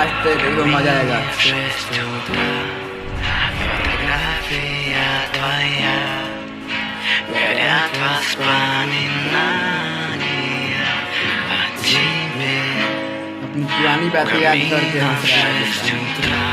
Last तक, देखो मजा आएगा। अपनी पुरानी बातें याद करके हंस रहा है।